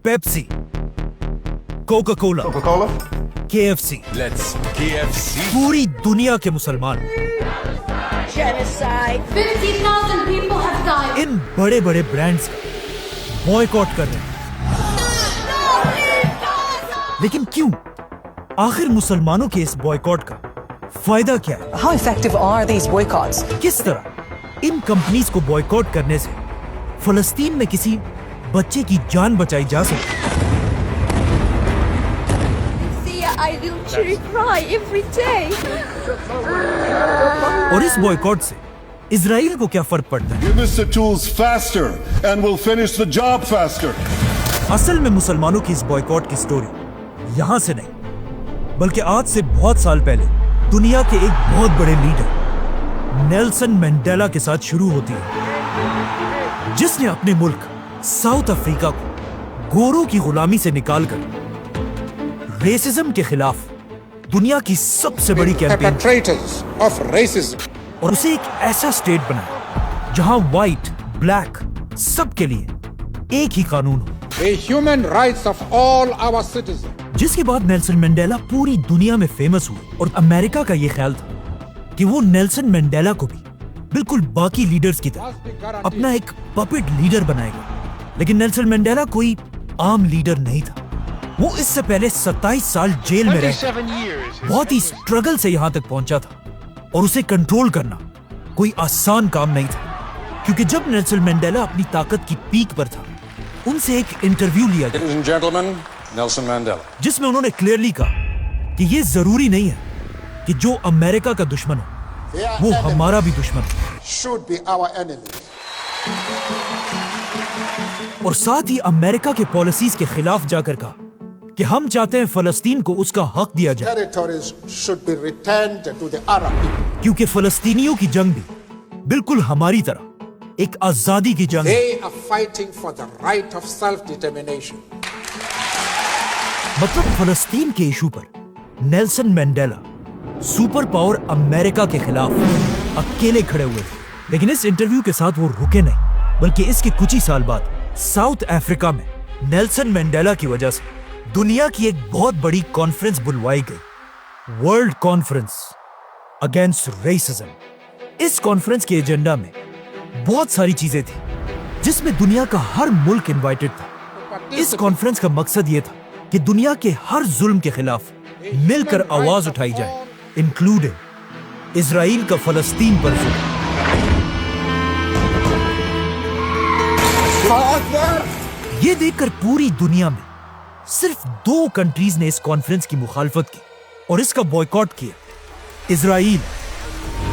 Pepsi, Coca Cola, KFC, Let's KFC. पूरी दुनिया के मुसलमान Genocide. 50,000 people have died. इन बड़े बड़े ब्रांड्स का बॉयकॉट कर रहे हैं। लेकिन क्यों? आखिर मुसलमानों के इस बॉयकॉट का फायदा क्या है? How effective are these boycotts? किस तरह इन कंपनीज को बॉयकॉट करने से फलस्तीन में किसी बच्चे की जान बचाई जा सकती है? See, I literally cry every day. और इस बॉयकॉट से इजराइल को क्या फर्क पड़ता है? Give us the tools faster and we'll finish the job faster. असल में मुसलमानों की इस बॉयकॉट की स्टोरी यहाँ से नहीं, बल्कि आज से बहुत साल पहले दुनिया के एक बहुत बड़े लीडर नेल्सन मंडेला के साथ शुरू होती है, जिसने अपने मुल्क साउथ अफ्रीका को गोरों की गुलामी से निकालकर रेसिज्म के खिलाफ दुनिया की सबसे बड़ी कैंपेन perpetrators of racism. और उसे एक ऐसा स्टेट बनाया जहां व्हाइट, ब्लैक सबके लिए एक ही कानून हो। The human rights of all our citizens. जिसके बाद नेल्सन मंडेला पूरी दुनिया में फेमस हुए और अमेरिका का ये ख्याल था कि वो नेल्सन मंडेला को भी बिल्कुल बाकी लीडर्स की तरह अपना एक पपेट लीडर बनाएगा। लेकिन नेल्सन मंडेला कोई आम लीडर नहीं था। वो इससे पहले 27 साल जेल में रह बहुत ही स्ट्रगल से यहाँ तक पहुंचा था, और उसे कंट्रोल करना कोई आसान काम नहीं था, क्योंकि जब नेल्सन मंडेला अपनी ताकत की पीक पर था, उनसे एक इंटरव्यू लिया गया Ladies and gentlemen, Nelson Mandela. जिसमें उन्होंने क्लियरली कहा कि ये जरूरी नहीं है कि जो अमेरिका का दुश्मन हो वो हमारा भी दुश्मन हो, Should be our enemy. और साथ ही अमेरिका के पॉलिसीज के खिलाफ जाकर कहा कि हम चाहते हैं फलस्तीन को उसका हक दिया जाए, Territories should be returned to the Arab people. क्योंकि फलस्तीनियों की जंग भी बिल्कुल हमारी तरह एक आजादी की जंग है। They are fighting for the right of self-determination. मतलब फलस्तीन के इशू पर Nelson Mandela super power America के खिलाफ अकेले खड़े हुए थे। लेकिन इस इंटरव्यू के साथ वो रुके नहीं, बल्कि इसके कुछ ही साल बाद साउथ अफ्रीका में नेल्सन मंडेला की वजह से दुनिया की एक बहुत बड़ी कॉन्फ्रेंस बुलवाई गई, वर्ल्ड कॉन्फ्रेंस अगेंस्ट रेसिज्म। इस कॉन्फ्रेंस के एजेंडा में बहुत सारी चीजें थी, जिसमें दुनिया का हर मुल्क इनवाइटेड था। इस कॉन्फ्रेंस का मकसद ये था कि दुनिया के हर जुल्म के खिलाफ मिलकर आवाज उठाई जाए, इंक्लूडिंग इजराइल का फलस्तीन पर जुल्म। ये देखकर पूरी दुनिया में सिर्फ 2 कंट्रीज ने इस कॉन्फ्रेंस की मुखालफत की और इसका बॉयकॉट किया, इजराइल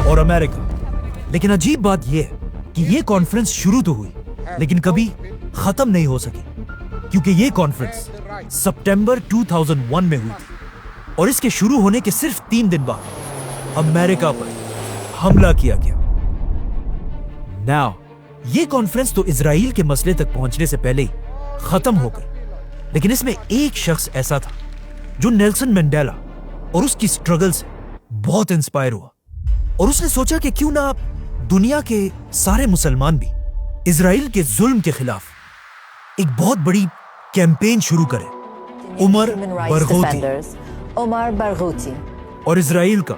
और अमेरिका। लेकिन अजीब बात यह है कि ये कॉन्फ्रेंस शुरू तो हुई, लेकिन कभी खत्म नहीं हो सकी, क्योंकि ये कॉन्फ्रेंस सितंबर 2001 में हुई थी, और इसके शुरू होने के सिर्फ 3 दिन बाद अमेरिका पर हमला किया गया। नाउ ये कॉन्फ्रेंस तो इजराइल के मसले तक पहुंचने से पहले ही खत्म हो गई, लेकिन इसमें एक शख्स ऐसा था जो नेल्सन मंडेला और उसकी स्ट्रगल से बहुत इंस्पायर हुआ, और उसने सोचा कि क्यों ना दुनिया के सारे मुसलमान भी इजराइल के जुल्म के खिलाफ एक बहुत बड़ी कैंपेन शुरू करें। Omar Barghouti. और इजराइल का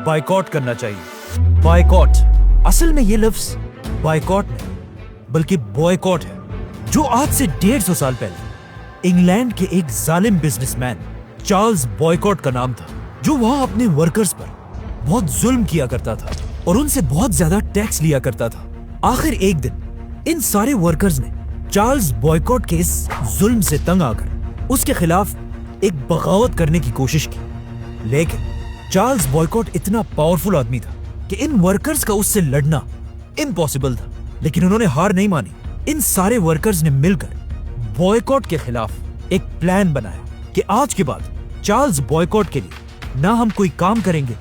बायकॉट करना चाहिए। बायकॉट, असल में ये लफ्ज बायकॉट नहीं बल्कि बॉयकॉट है, जो आज से 150 साल पहले इंग्लैंड के एक जालिम बिजनेसमैन चार्ल्स बॉयकॉट का नाम था, जो वहां अपने वर्कर्स पर बहुत जुल्म किया करता था और उनसे बहुत ज्यादा टैक्स लिया करता था। आखिर एक दिन इन सारे वर्कर्स ने चार्ल्स बॉयकॉट के इस जुल्म से तंग आकर उसके खिलाफ एक बगावत करने की कोशिश की। लेकिन चार्ल्स बॉयकॉट इतना पावरफुल आदमी था कि इन वर्कर्स का उससे लड़ना इम्पॉसिबल था। लेकिन उन्होंने हार नहीं मानी। इन सारे वर्कर्स ने मिलकर बॉयकॉट के खिलाफ एक प्लान बनाया कि आज के बाद चार्ल्स बॉयकॉट के लिए ना हम कोई काम करेंगे,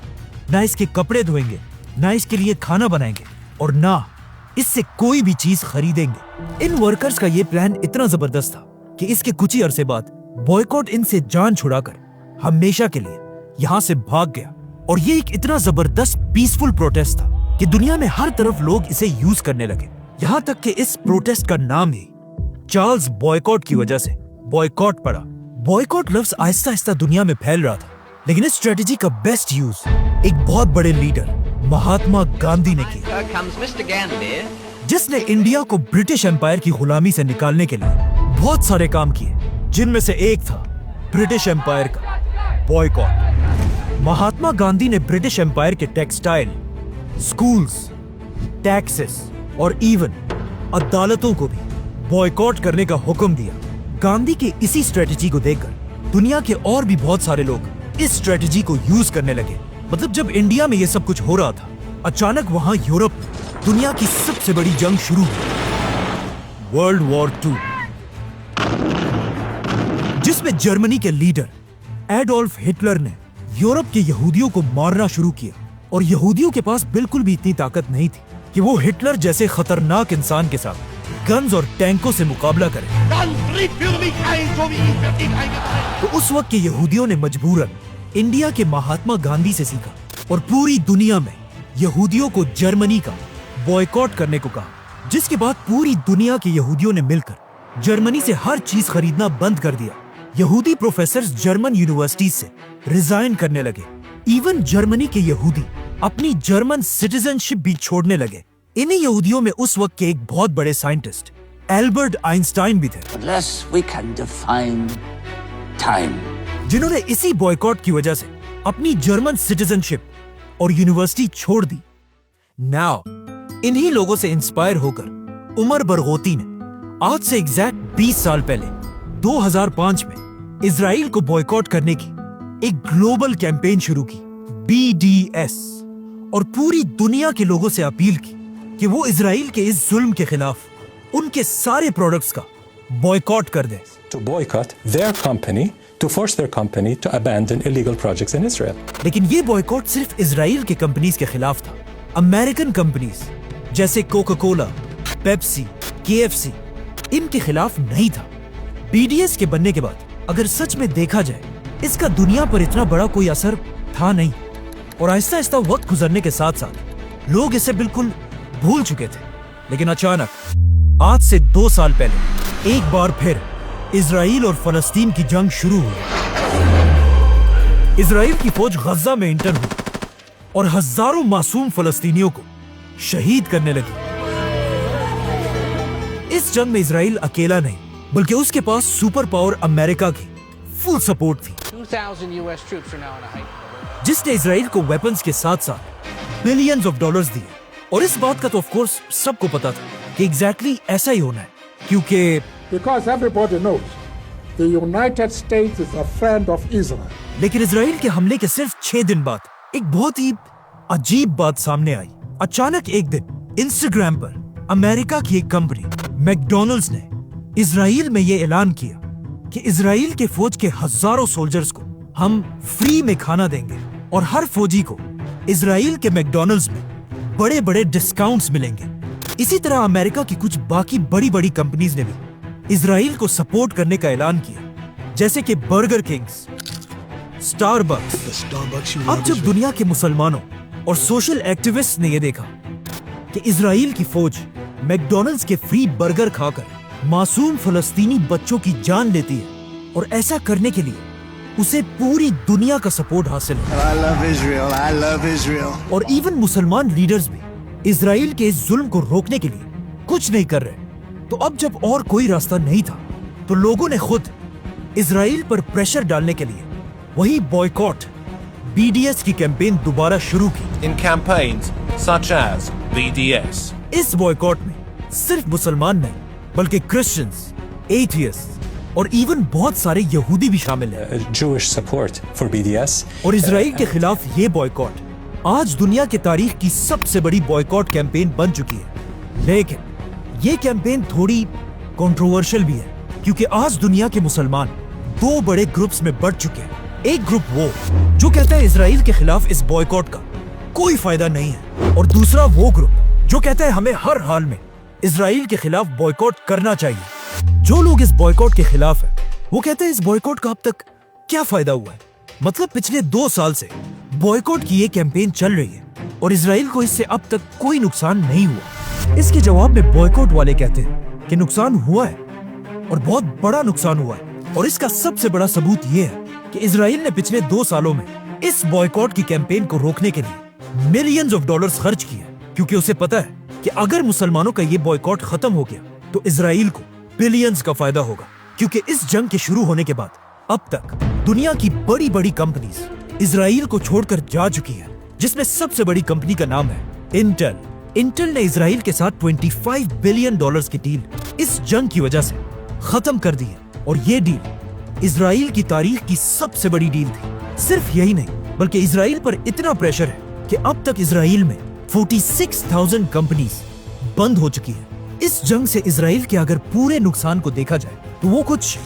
ना इसके कपड़े धोएंगे, ना इसके लिए खाना बनाएंगे, और ना इससे कोई भी चीज खरीदेंगे। इन वर्कर्स का ये प्लान इतना जबरदस्त था कि इसके कुछ ही अरसे बाद बॉयकॉट इनसे जान छुड़ाकर हमेशा के लिए यहाँ से भाग गया। और ये एक इतना जबरदस्त पीसफुल प्रोटेस्ट था कि दुनिया में हर तरफ लोग इसे यूज करने लगे। यहाँ तक कि इस प्रोटेस्ट का नाम ही चार्ल्स बॉयकॉट की वजह से बॉयकॉट पड़ा। बॉयकॉट लफ्ज आहिस्ता आहिस्ता दुनिया में फैल रहा था, लेकिन इस स्ट्रेटेजी का बेस्ट यूज एक बहुत बड़े लीडर महात्मा गांधी ने किया, जिसने इंडिया को ब्रिटिश एम्पायर की गुलामी से निकालने के लिए बहुत सारे काम किए, जिनमें से एक था ब्रिटिश एम्पायर का बॉयकॉट। महात्मा गांधी ने ब्रिटिश एम्पायर के टेक्सटाइल, स्कूल्स, टैक्सेस और इवन अदालतों को भी बॉयकॉट करने का हुक्म दिया। गांधी के इसी स्ट्रेटेजी को देखकर दुनिया के और भी बहुत सारे लोग इस स्ट्रेटेजी को यूज करने लगे। मतलब जब इंडिया में ये सब कुछ हो रहा था, अचानक वहां यूरोप में दुनिया की सबसे बड़ी जंग शुरू हुई, वर्ल्ड वॉर 2, जिसमें जर्मनी के लीडर एडोल्फ हिटलर ने यूरोप के यहूदियों को मारना शुरू किया। और यहूदियों के पास बिल्कुल भी इतनी ताकत नहीं थी कि वो हिटलर जैसे खतरनाक इंसान के साथ गन्स और टैंकों से मुकाबला करें। तो उस वक्त के यहूदियों ने मजबूरन इंडिया के महात्मा गांधी से सीखा और पूरी दुनिया में यहूदियों को जर्मनी का बॉयकॉट करने को कहा, जिसके बाद पूरी दुनिया के यहूदियों ने मिलकर जर्मनी से हर चीज खरीदना बंद कर दिया। यहूदी प्रोफेसर्स जर्मन यूनिवर्सिटीज से रिजाइन करने लगे। इवन जर्मनी के यहूदी अपनी जर्मन सिटीजनशिप भी छोड़ने लगे। इन्हीं यहूदियों में उस वक्त के एक बहुत बड़े साइंटिस्ट एल्बर्ट आइंस्टाइन भी थे, जिन्होंने इसी बॉयकॉट की वजह से अपनी जर्मन सिटीजनशिप और यूनिवर्सिटी छोड़ दी। नाउ इन्हीं लोगों से इंस्पायर होकर उमर बरगोती ने आज से एग्जैक्ट 20 साल पहले 2005 में इजराइल को बॉयकॉट करने की एक ग्लोबल कैंपेन शुरू की, BDS, और पूरी दुनिया के लोगों से अपील की कि वो इजराइल के इस जुल्म के खिलाफ उनके सारे प्रोडक्ट्स का बॉयकॉट कर दें। To boycott their company, to force their company to abandon illegal projects in Israel. लेकिन ये बॉयकॉट सिर्फ इजराइल के कंपनीज के खिलाफ था। अमेरिकन कंपनीज जैसे कोका कोला, पेप्सी, KFC, इनके खिलाफ नहीं था। BDS के बनने के बाद अगर सच में देखा जाए, इसका दुनिया पर इतना बड़ा कोई असर था नहीं, और आहिस्ता आहिस्ता वक्त गुजरने के साथ साथ लोग इसे बिल्कुल भूल चुके थे। लेकिन अचानक आज से 2 साल पहले एक बार फिर इजराइल और फलस्तीन की जंग शुरू हुई। इजराइल की फौज गजा में इंटर हुई और हजारों मासूम फलस्तीनियों को शहीद करने लगी। इस जंग में इजराइल अकेला नहीं, बल्कि उसके पास सुपर पावर अमेरिका की फुल सपोर्ट थी, 2,000 US troops are now on a hike. जिसने इजराइल को वेपन्स के साथ साथ बिलियंस ऑफ डॉलर्स दिए। और इस बात का तो ऑफ कोर्स सबको पता था कि एग्जैक्टली ऐसा ही होना है, क्योंकि Because everybody knows the United States is a friend of Israel. लेकिन इजराइल के हमले के सिर्फ 6 दिन बाद एक बहुत ही अजीब बात सामने आई। अचानक एक दिन इंस्टाग्राम पर अमेरिका की एक कंपनी मैकडॉनल्ड्स ने इजराइल में ये ऐलान किया कि इजराइल के फौज के हजारों सोल्जर्स को हम फ्री में खाना देंगे और हर फौजी को इजराइल के मैकडॉनल्ड्स में बड़े बड़े डिस्काउंट्स मिलेंगे। इसी तरह अमेरिका की कुछ बाकी बड़ी बड़ी कंपनीज ने भी इजराइल को सपोर्ट करने का ऐलान किया, जैसे कि बर्गर किंग्स, स्टारबक्स। अब जब दुनिया के मुसलमानों और सोशल एक्टिविस्ट ने यह देखा कि इजराइल की फौज मैकडॉनल्ड्स के फ्री बर्गर खाकर मासूम फलस्तीनी बच्चों की जान लेती है, और ऐसा करने के लिए उसे पूरी दुनिया का सपोर्ट हासिल है। I love Israel. I love Israel. और इवन मुसलमान लीडर्स भी इजराइल के इस जुल्म को रोकने के लिए कुछ नहीं कर रहे। तो अब जब और कोई रास्ता नहीं था, तो लोगों ने खुद इजराइल पर प्रेशर डालने के लिए वही बॉयकॉट BDS की कैंपेन दोबारा शुरू की। In campaigns such as BDS. इस बॉयकॉट में सिर्फ मुसलमान नहीं, बल्कि क्रिश्चियंस, एथियस्ट और इवन बहुत सारे यहूदी भी शामिल हैं। Jewish support for BDS. और इजराइल के खिलाफ ये बॉयकॉट आज दुनिया की तारीख की सबसे बड़ी बॉयकॉट कैंपेन बन चुकी है। लेकिन ये कैंपेन थोड़ी कंट्रोवर्शियल भी है, क्योंकि आज दुनिया के मुसलमान 2 बड़े ग्रुप्स में बढ़ चुके हैं। एक ग्रुप वो जो कहता है इजराइल के खिलाफ इस बॉयकॉट का कोई फायदा नहीं है, और दूसरा वो ग्रुप जो कहता है हमें हर हाल में इजराइल के खिलाफ बॉयकॉट करना चाहिए। जो लोग इस बॉयकॉट के खिलाफ है, वो कहते हैं इस बॉयकॉट का अब तक क्या फायदा हुआ है। मतलब पिछले 2 साल से बॉयकॉट की ये कैंपेन चल रही है और इजराइल को इससे अब तक कोई नुकसान नहीं हुआ। इसके जवाब में बॉयकॉट वाले कहते हैं कि नुकसान हुआ है और बहुत बड़ा नुकसान हुआ है। और इसका सबसे बड़ा सबूत ये है कि इजराइल ने पिछले 2 सालों में इस बॉयकॉट की कैंपेन को रोकने के लिए मिलियंस ऑफ डॉलर्स खर्च किए, क्योंकि उसे पता है कि अगर मुसलमानों का ये बॉयकॉट खत्म हो गया तो इजराइल को बिलियंस का फायदा होगा। क्योंकि इस जंग के शुरू होने के बाद अब तक दुनिया की बड़ी बड़ी कंपनीज इजराइल को छोड़कर जा चुकी है, जिसमें सबसे बड़ी कंपनी का नाम है इंटेल। इंटेल ने इजराइल के साथ $25 बिलियन की डील इस जंग की वजह से खत्म कर दी है, और ये डील इजराइल की तारीख की सबसे बड़ी डील थी। सिर्फ यही नहीं, बल्कि इजराइल पर इतना प्रेशर है कि अब तक इजराइल में 46,000 कंपनीज बंद हो चुकी है। इस जंग से इजराइल के अगर पूरे नुकसान को देखा जाए तो वो कुछ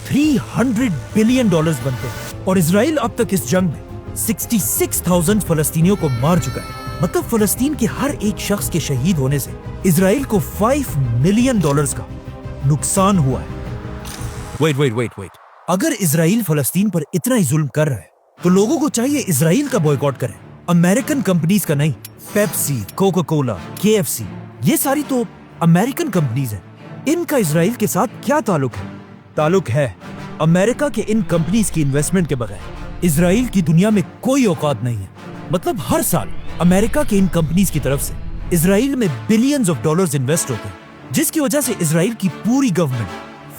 $300 बिलियन बनते हैं, और इजराइल अब तक इस जंग में 66,000 फलस्तीनियों को मार चुका है। मतलब फलस्तीन के हर एक शख्स के शहीद होने से इजराइल को $5 मिलियन का नुकसान हुआ है। वेट। अगर इजराइल फलस्तीन पर इतना ही जुल्म कर रहा है तो लोगों को चाहिए इजराइल का बॉयकॉट करें, अमेरिकन कंपनीज का नहीं। पेप्सी, कोका कोला, KFC, ये सारी तो अमेरिकन कंपनीज हैं। इनका इजराइल के साथ क्या ताल्लुक है? ताल्लुक है अमेरिका के इन कंपनीज की इन्वेस्टमेंट के बगैर इजराइल की दुनिया में कोई औकात नहीं है। मतलब हर साल अमेरिका के इन कंपनीज की तरफ से इजराइल में बिलियंस ऑफ डॉलर्स इन्वेस्ट होते हैं, जिसकी वजह से इजराइल की पूरी गवर्नमेंट,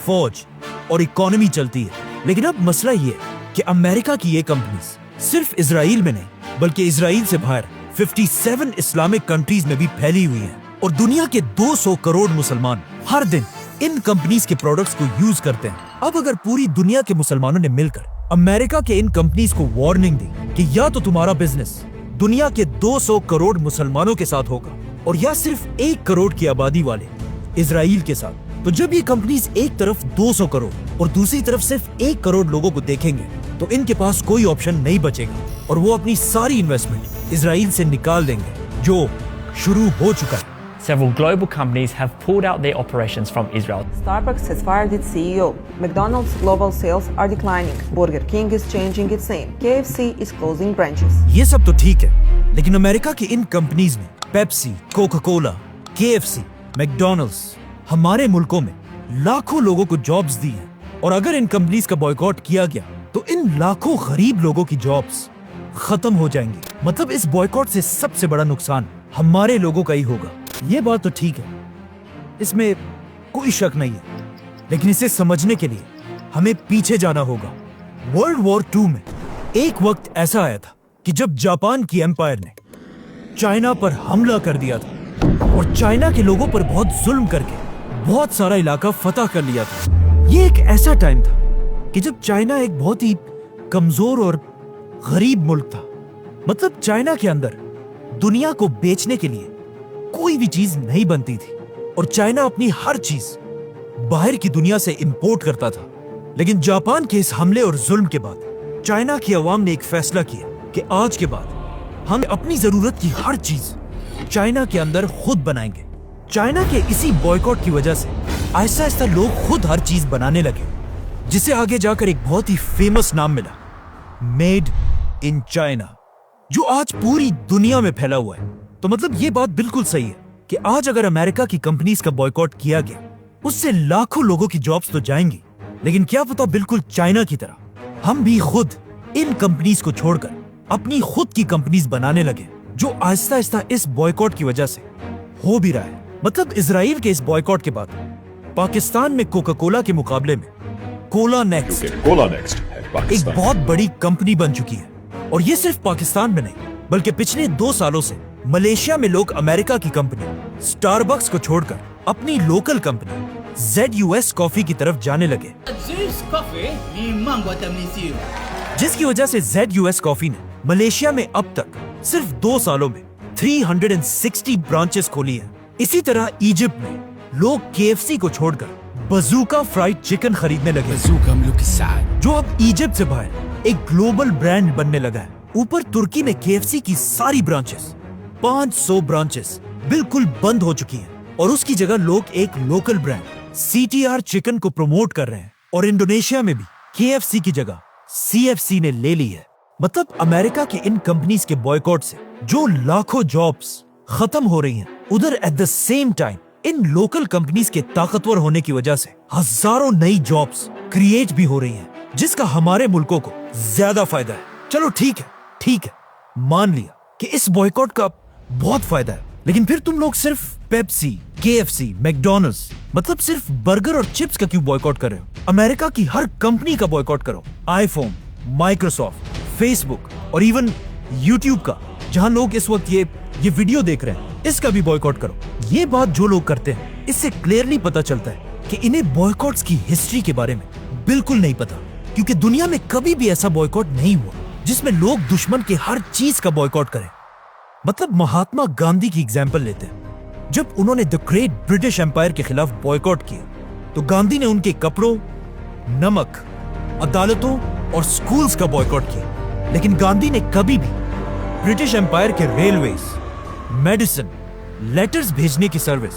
फौज और इकोनॉमी चलती है। लेकिन अब मसला ये है कि अमेरिका की ये कंपनीज सिर्फ इजराइल में नहीं बल्कि इजराइल से बाहर 57 इस्लामिक कंट्रीज में भी फैली हुई हैं, और दुनिया के 200 करोड़ मुसलमान हर दिन इन कंपनीज के प्रोडक्ट्स को यूज करते हैं। अब अगर पूरी दुनिया के मुसलमानों ने मिलकर अमेरिका के इन कंपनीज को वार्निंग दी कि या तो तुम्हारा बिजनेस दुनिया के 200 करोड़ मुसलमानों के साथ होगा, और या सिर्फ 1 करोड़ की आबादी वाले इजराइल के साथ, तो जब ये कंपनीज एक तरफ 200 करोड़ और दूसरी तरफ सिर्फ 1 करोड़ लोगों को देखेंगे तो इनके पास कोई ऑप्शन नहीं बचेगा, और वो अपनी सारी इन्वेस्टमेंट इजराइल से निकाल देंगे, जो शुरू हो चुका है। Several global companies have pulled out their operations from Israel. Starbucks has fired its CEO. McDonald's global sales are declining. Burger King is changing its name. KFC is closing branches. ये सब तो ठीक है, लेकिन अमेरिका की इन companies में Pepsi, Coca Cola, KFC, McDonald's हमारे मुल्कों में लाखों लोगों को जॉब्स दी हैं, और अगर इन कंपनीज का बॉयकॉट किया गया तो इन लाखों गरीब लोगों की जॉब्स खत्म हो जाएंगी। मतलब इस बॉयकॉट से सबसे बड़ा नुकसान हमारे लोगों का ही होगा। ये बात तो ठीक है, इसमें कोई शक नहीं है, लेकिन इसे समझने के लिए हमें पीछे जाना होगा। वर्ल्ड वॉर 2 में एक वक्त ऐसा आया था कि जब जापान की एम्पायर ने चाइना पर हमला कर दिया था और चाइना के लोगों पर बहुत जुल्म करके बहुत सारा इलाका फतह कर लिया था। ये एक ऐसा टाइम था कि जब चाइना एक बहुत ही कमजोर और गरीब मुल्क था। मतलब चाइना के अंदर दुनिया को बेचने के लिए कोई भी चीज नहीं बनती थी, और चाइना अपनी हर चीज बाहर की दुनिया से इंपोर्ट करता था। लेकिन जापान के इस हमले और जुल्म के बाद चाइना की आवाम ने एक फैसला किया कि आज के बाद हम अपनी जरूरत की हर चीज चाइना के अंदर खुद बनाएंगे। चाइना के इसी बॉयकॉट की वजह से आहिस्ता आहिस्ता लोग खुद हर चीज बनाने लगे, जिसे आगे जाकर एक बहुत ही फेमस नाम मिला, मेड इन चाइना, जो आज पूरी दुनिया में फैला हुआ है। तो मतलब ये बात बिल्कुल सही है कि आज अगर अमेरिका की कंपनीज का बॉयकॉट किया गया, उससे लाखों लोगों की जॉब्स तो जाएंगी, लेकिन क्या पता बिल्कुल चाइना की तरह हम भी खुद इन कंपनीज को छोड़कर अपनी खुद की कंपनीज बनाने लगे, जो आहिस्ता आहिस्ता इस बॉयकॉट की वजह से हो भी रहा है। मतलब इजराइल के इस बॉयकॉट के बाद पाकिस्तान में कोका कोला के मुकाबले में कोला नेक्स्ट एक बहुत बड़ी कंपनी बन चुकी है। और ये सिर्फ पाकिस्तान में नहीं बल्कि पिछले 2 सालों से मलेशिया में लोग अमेरिका की कंपनी स्टारबक्स को छोड़कर अपनी लोकल कंपनी ZUS कॉफी की तरफ जाने लगे, जिसकी वजह से ZUS कॉफी ने मलेशिया में अब तक सिर्फ 2 सालों में 360 ब्रांचेस खोली है। इसी तरह इजिप्ट में लोग KFC को छोड़कर बजूका फ्राइड चिकन खरीदने लगे, जो अब इजिप्ट से बाहर एक ग्लोबल ब्रांड बनने लगा है। ऊपर तुर्की में KFC की सारी ब्रांचेस 500 ब्रांचेस बिल्कुल बंद हो चुकी हैं, और उसकी जगह लोग एक लोकल ब्रांड CTR चिकन को प्रमोट कर रहे हैं। और इंडोनेशिया में भी KFC की जगह CFC ने ले ली है। मतलब अमेरिका के इन कंपनीज के बॉयकॉट से जो लाखों जॉब्स खत्म हो रही हैं, उधर at the same time in local companies के ताकतवर होने की वजह से हजारों नई जॉब्स क्रिएट भी हो रही हैं, जिसका हमारे मुल्कों को ज्यादा फायदा है। चलो ठीक है, मान लिया कि इस बॉयकॉट का बहुत फायदा है, लेकिन फिर तुम लोग सिर्फ पेप्सी, KFC, मैकडॉनल्ड्स, मतलब सिर्फ बर्गर और चिप्स का क्यों बॉयकॉट कर रहे हो? अमेरिका की हर कंपनी का बॉयकॉट करो। आईफोन, माइक्रोसॉफ्ट, फेसबुक और इवन यूट्यूब का, जहां लोग इस वक्त ये वीडियो देख रहे हैं, इसका भी बॉयकॉट करो। ये बात जो लोग करते हैं, इससे क्लियरली पता चलता है कि इन्हें बॉयकॉट्स की हिस्ट्री के बारे में बिल्कुल नहीं पता, क्योंकि दुनिया में कभी भी ऐसा बॉयकॉट नहीं हुआ जिसमें लोग दुश्मन के हर चीज का बॉयकॉट करें। मतलब महात्मा गांधी की एग्जाम्पल लेते हैं। जब उन्होंने द ग्रेट ब्रिटिश एम्पायर के खिलाफ बॉयकॉट किया, तो गांधी ने उनके कपड़ों, नमक, अदालतों और स्कूल्स का बॉयकॉट किया। लेकिन गांधी ने कभी भी ब्रिटिश एम्पायर के रेलवेज, मेडिसिन, लेटर्स भेजने की सर्विस,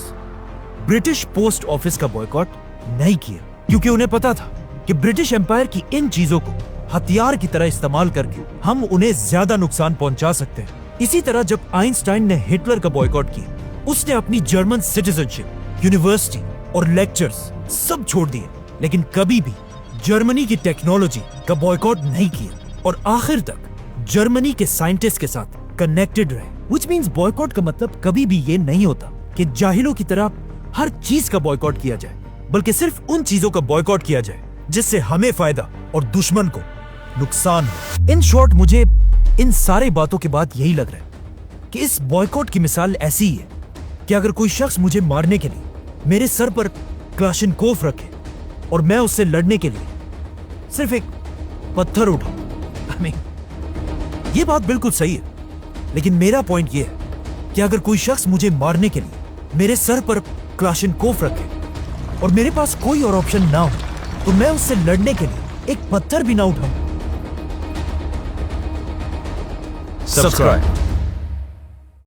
ब्रिटिश पोस्ट ऑफिस का बॉयकॉट नहीं किया, क्योंकि उन्हें पता था कि ब्रिटिश एम्पायर की इन चीजों को हथियार की तरह इस्तेमाल करके हम उन्हें ज्यादा नुकसान पहुंचा सकते हैं। इसी तरह जब आइंस्टाइन ने हिटलर का बॉयकॉट किया, उसने अपनी जर्मन सिटीजनशिप, यूनिवर्सिटी और लेक्चर्स सब छोड़ दिए, लेकिन कभी भी जर्मनी की टेक्नोलॉजी का बॉयकॉट नहीं किया और आखिर तक जर्मनी के साइंटिस्ट के साथ कनेक्टेड रहे। Which means बॉयकॉट का मतलब कभी भी ये नहीं होता कि जाहिलों की तरह हर चीज का बॉयकॉट किया जाए, बल्कि सिर्फ उन चीजों का बॉयकॉट किया जाए जिससे हमें फायदा और दुश्मन को नुकसान हो। इन शॉर्ट, मुझे इन सारे बातों के बाद यही लग रहा है कि इस बॉयकॉट की मिसाल ऐसी ही है कि अगर कोई शख्स मुझे मारने के लिए मेरे सर पर क्लाशिनकोफ रखे और मैं उससे लड़ने के लिए सिर्फ एक पत्थर उठाऊं। ये बात बिल्कुल सही है, लेकिन मेरा पॉइंट ये है कि अगर कोई शख्स मुझे मारने के लिए मेरे सर पर क्लाशिनकोफ रखे और मेरे पास कोई और ऑप्शन ना हो, तो मैं उससे लड़ने के लिए एक पत्थर भी ना उठाऊं। Subscribe.